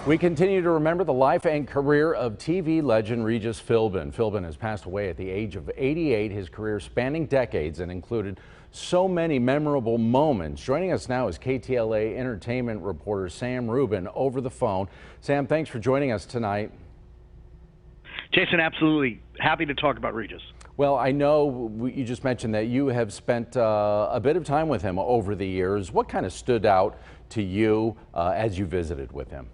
We continue to remember the life and career of TV legend Regis Philbin. Philbin has passed away at the age of 88, his career spanning decades and included so many memorable moments. Joining us now is KTLA entertainment reporter Sam Rubin over the phone. Sam, thanks for joining us tonight. Jason, absolutely. Happy to talk about Regis. Well, I know you just mentioned that you have spent a bit of time with him over the years. What kind of stood out to you as you visited with him?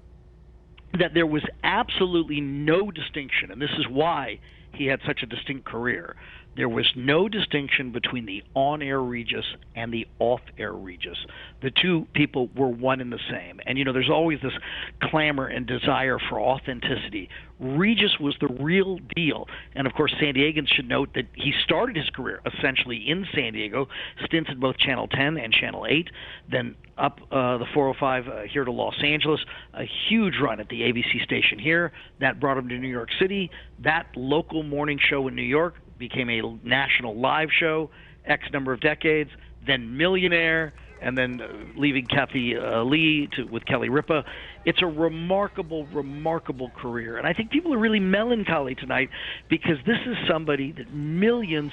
That there was absolutely no distinction, and this is why he had such a distinct career. There was no distinction between the on-air Regis and the off-air Regis. The two people were one and the same. And, you know, there's always this clamor and desire for authenticity. Regis was the real deal. And, of course, San Diegans should note that he started his career essentially in San Diego, stints at both Channel 10 and Channel 8, then up the 405 here to Los Angeles, a huge run at the ABC station here. That brought him to New York City. That local morning show in New York became a national live show, X number of decades, then Millionaire, and then leaving Kathy Lee with Kelly Ripa. It's a remarkable, remarkable career. And I think people are really melancholy tonight because this is somebody that millions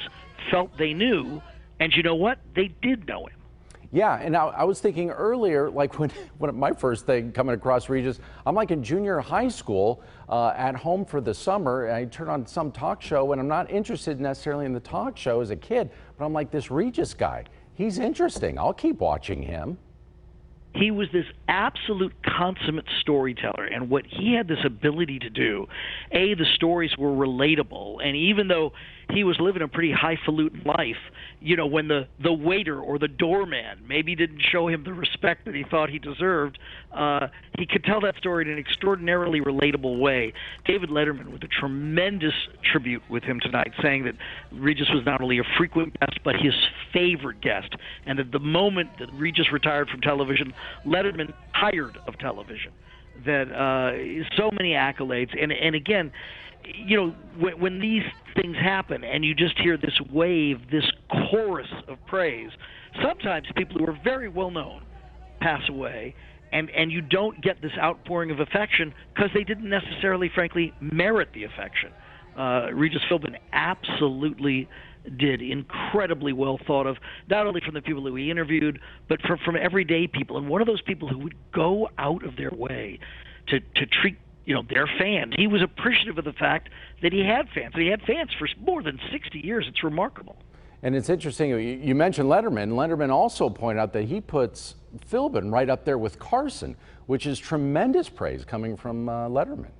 felt they knew, and you know what? They did know him. Yeah, and I was thinking earlier, like when my first thing coming across Regis, I'm like in junior high school at home for the summer, and I turn on some talk show, and I'm not interested necessarily in the talk show as a kid, but I'm like, this Regis guy, he's interesting. I'll keep watching him. He was this absolute consummate storyteller, and what he had this ability to do, the stories were relatable, and even though he was living a pretty highfalutin life, you know, when the waiter or the doorman maybe didn't show him the respect that he thought he deserved, he could tell that story in an extraordinarily relatable way. David Letterman with a tremendous tribute with him tonight, saying that Regis was not only a frequent guest, but his favorite guest, and at the moment that Regis retired from television, Letterman tired of television. That so many accolades, and again, you know, when these things happen and you just hear this wave, this chorus of praise, sometimes people who are very well known pass away, and you don't get this outpouring of affection because they didn't necessarily, frankly, merit the affection. Regis Philbin absolutely did, incredibly well thought of, not only from the people that we interviewed, but from everyday people, and one of those people who would go out of their way to treat, you know, their fans. He was appreciative of the fact that he had fans. He had fans for more than 60 years. It's remarkable. And it's interesting, you mentioned Letterman. Letterman also pointed out that he puts Philbin right up there with Carson, which is tremendous praise coming from Letterman.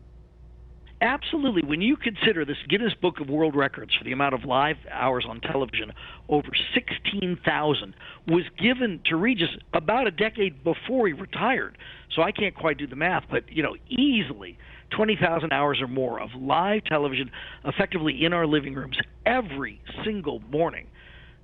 Absolutely. When you consider this Guinness Book of World Records for the amount of live hours on television, over 16,000, was given to Regis about a decade before he retired. So I can't quite do the math, but, you know, easily 20,000 hours or more of live television effectively in our living rooms every single morning.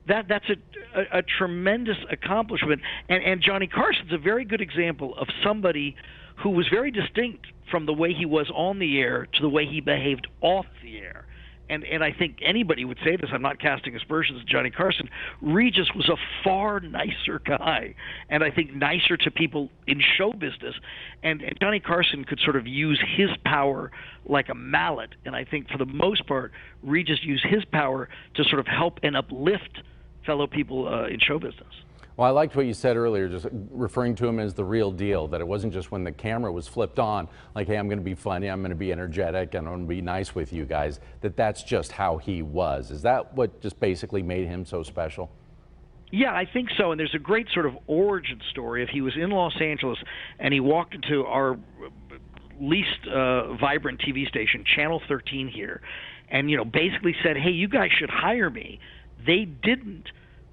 That's a tremendous accomplishment. And Johnny Carson's a very good example of somebody who was very distinct from the way he was on the air to the way he behaved off the air. And I think anybody would say this, I'm not casting aspersions on Johnny Carson, Regis was a far nicer guy, and I think nicer to people in show business. And Johnny Carson could sort of use his power like a mallet, and I think for the most part, Regis used his power to sort of help and uplift fellow people in show business. Well, I liked what you said earlier, just referring to him as the real deal, that it wasn't just when the camera was flipped on, like, hey, I'm going to be funny, I'm going to be energetic, and I'm going to be nice with you guys, that's just how he was. Is that what just basically made him so special? Yeah, I think so, and there's a great sort of origin story. If he was in Los Angeles and he walked into our least vibrant TV station, Channel 13 here, and, you know, basically said, hey, you guys should hire me. They didn't.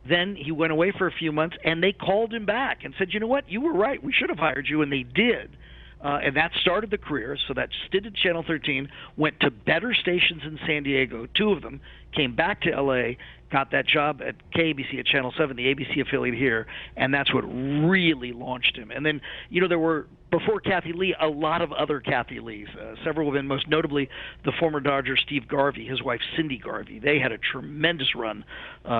Then he went away for a few months, and they called him back and said, you know what, you were right, we should have hired you, and they did. And that started the career. So that stint at Channel 13, went to better stations in San Diego, 2 of them, came back to L.A., got that job at KABC at Channel 7, the ABC affiliate here, and that's what really launched him. And then, you know, there were, before Kathy Lee, a lot of other Kathy Lees, several of them, most notably the former Dodger Steve Garvey, his wife Cindy Garvey. They had a tremendous run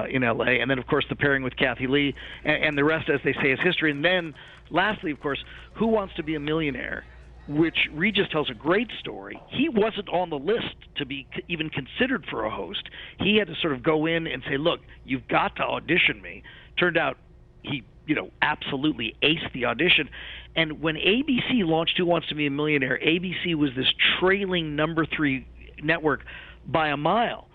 in L.A., and then, of course, the pairing with Kathy Lee, and the rest, as they say, is history. And then, lastly, of course, Who Wants to Be a Millionaire? which Regis tells a great story. He wasn't on the list to be even considered for a host. He had to sort of go in and say, look, you've got to audition me. Turned out he, absolutely aced the audition. And when ABC launched Who Wants to Be a Millionaire, ABC was this trailing number 3 network by a mile.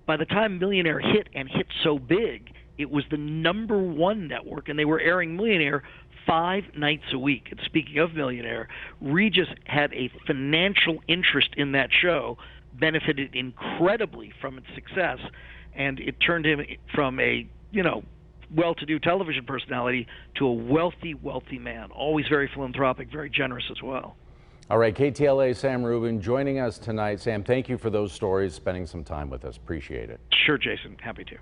By the time Millionaire hit and hit so big, it was the number 1 network, and they were airing Millionaire 5 nights a week. And speaking of Millionaire, Regis had a financial interest in that show, benefited incredibly from its success, and it turned him from a, well-to-do television personality to a wealthy, wealthy man. Always very philanthropic, very generous as well. All right, KTLA Sam Rubin joining us tonight. Sam, thank you for those stories, spending some time with us. Appreciate it. Sure, Jason. Happy to.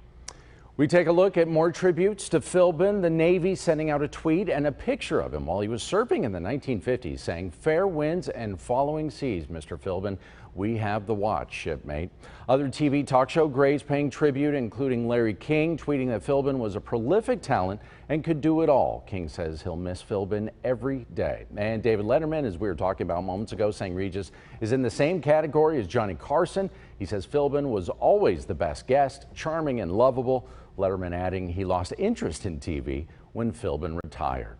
We take a look at more tributes to Philbin. The Navy sending out a tweet and a picture of him while he was surfing in the 1950s, saying, "Fair winds and following seas, Mr. Philbin. We have the watch, shipmate." Other TV talk show greats paying tribute, including Larry King, tweeting that Philbin was a prolific talent and could do it all. King says he'll miss Philbin every day. And David Letterman, as we were talking about moments ago, saying Regis is in the same category as Johnny Carson. He says Philbin was always the best guest, charming and lovable. Letterman adding he lost interest in TV when Philbin retired.